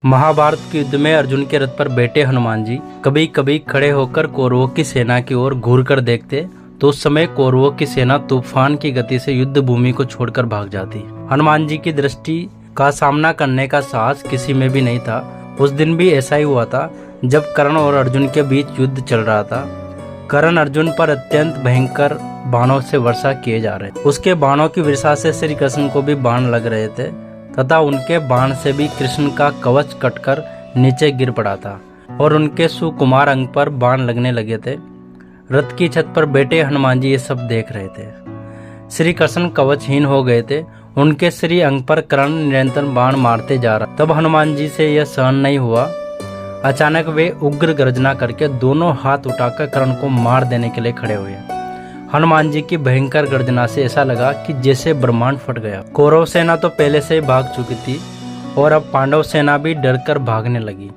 महाभारत के युद्ध में अर्जुन के रथ पर बैठे हनुमान जी कभी कभी खड़े होकर कौरवों की सेना की ओर घूर कर देखते तो उस समय कौरवों की सेना तूफान की गति से युद्ध भूमि को छोड़कर भाग जाती। हनुमान जी की दृष्टि का सामना करने का साहस किसी में भी नहीं था। उस दिन भी ऐसा ही हुआ था जब कर्ण और अर्जुन के बीच युद्ध चल रहा था। कर्ण अर्जुन पर अत्यंत भयंकर बाणों से वर्षा किए जा रहे। उसके बाणों की वर्षा से श्री कृष्ण को भी बाण लग रहे थे तथा उनके बाण से भी कृष्ण का कवच कटकर नीचे गिर पड़ा था और उनके सुकुमार अंग पर बाण लगने लगे थे। रथ की छत पर बैठे हनुमान जी ये सब देख रहे थे। श्री कृष्ण कवचहीन हो गए थे। उनके श्री अंग पर कर्ण निरंतर बाण मारते जा रहा। तब हनुमान जी से यह सहन नहीं हुआ। अचानक वे उग्र गर्जना करके दोनों हाथ उठाकर कर्ण को मार देने के लिए खड़े हुए। हनुमान जी की भयंकर गर्जना से ऐसा लगा कि जैसे ब्रह्मांड फट गया। कौरव सेना तो पहले से ही भाग चुकी थी और अब पांडव सेना भी डरकर भागने लगी।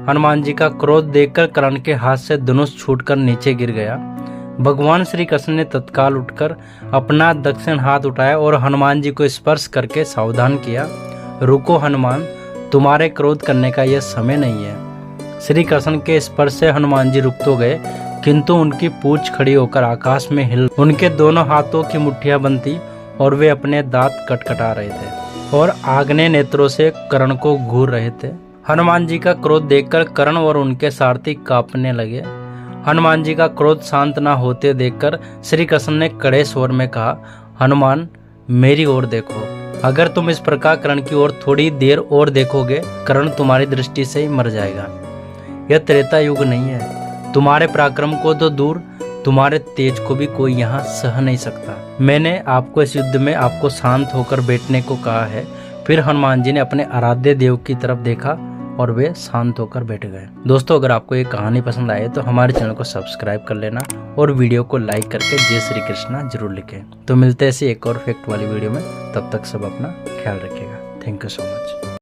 हनुमान जी का क्रोध देखकर कर्ण के हाथ से धनुष छूटकर नीचे गिर गया। भगवान श्री कृष्ण ने तत्काल उठकर अपना दक्षिण हाथ उठाया और हनुमान जी को स्पर्श करके सावधान किया, रुको हनुमान, तुम्हारे क्रोध करने का यह समय नहीं है। श्री कृष्ण के स्पर्श से हनुमान जी रुक तो गए किंतु उनकी पूंछ खड़ी होकर आकाश में हिल, उनके दोनों हाथों की मुट्ठियां बंद थी और वे अपने दांत कटकटा रहे थे और आग्नेय नेत्रों से कर्ण को घूर रहे थे। हनुमान जी का क्रोध देखकर कर्ण और उनके सारथी कांपने लगे। हनुमान जी का क्रोध शांत न होते देखकर श्री कृष्ण ने कड़े स्वर में कहा, हनुमान मेरी ओर देखो। अगर तुम इस प्रकार कर्ण की ओर थोड़ी देर और देखोगे, कर्ण तुम्हारी दृष्टि से ही मर जाएगा। यह त्रेता युग नहीं है। तुम्हारे पराक्रम को तो दूर, तुम्हारे तेज को भी कोई यहाँ सह नहीं सकता। मैंने आपको इस युद्ध में आपको शांत होकर बैठने को कहा है। फिर हनुमान जी ने अपने आराध्य देव की तरफ देखा और वे शांत होकर बैठ गए। दोस्तों, अगर आपको ये कहानी पसंद आए तो हमारे चैनल को सब्सक्राइब कर लेना और वीडियो को लाइक करके जय श्री कृष्णा जरूर लिखें। तो मिलते हैं ऐसी एक और फैक्ट वाली वीडियो में। तब तक सब अपना ख्याल रखिएगा। Thank you so much.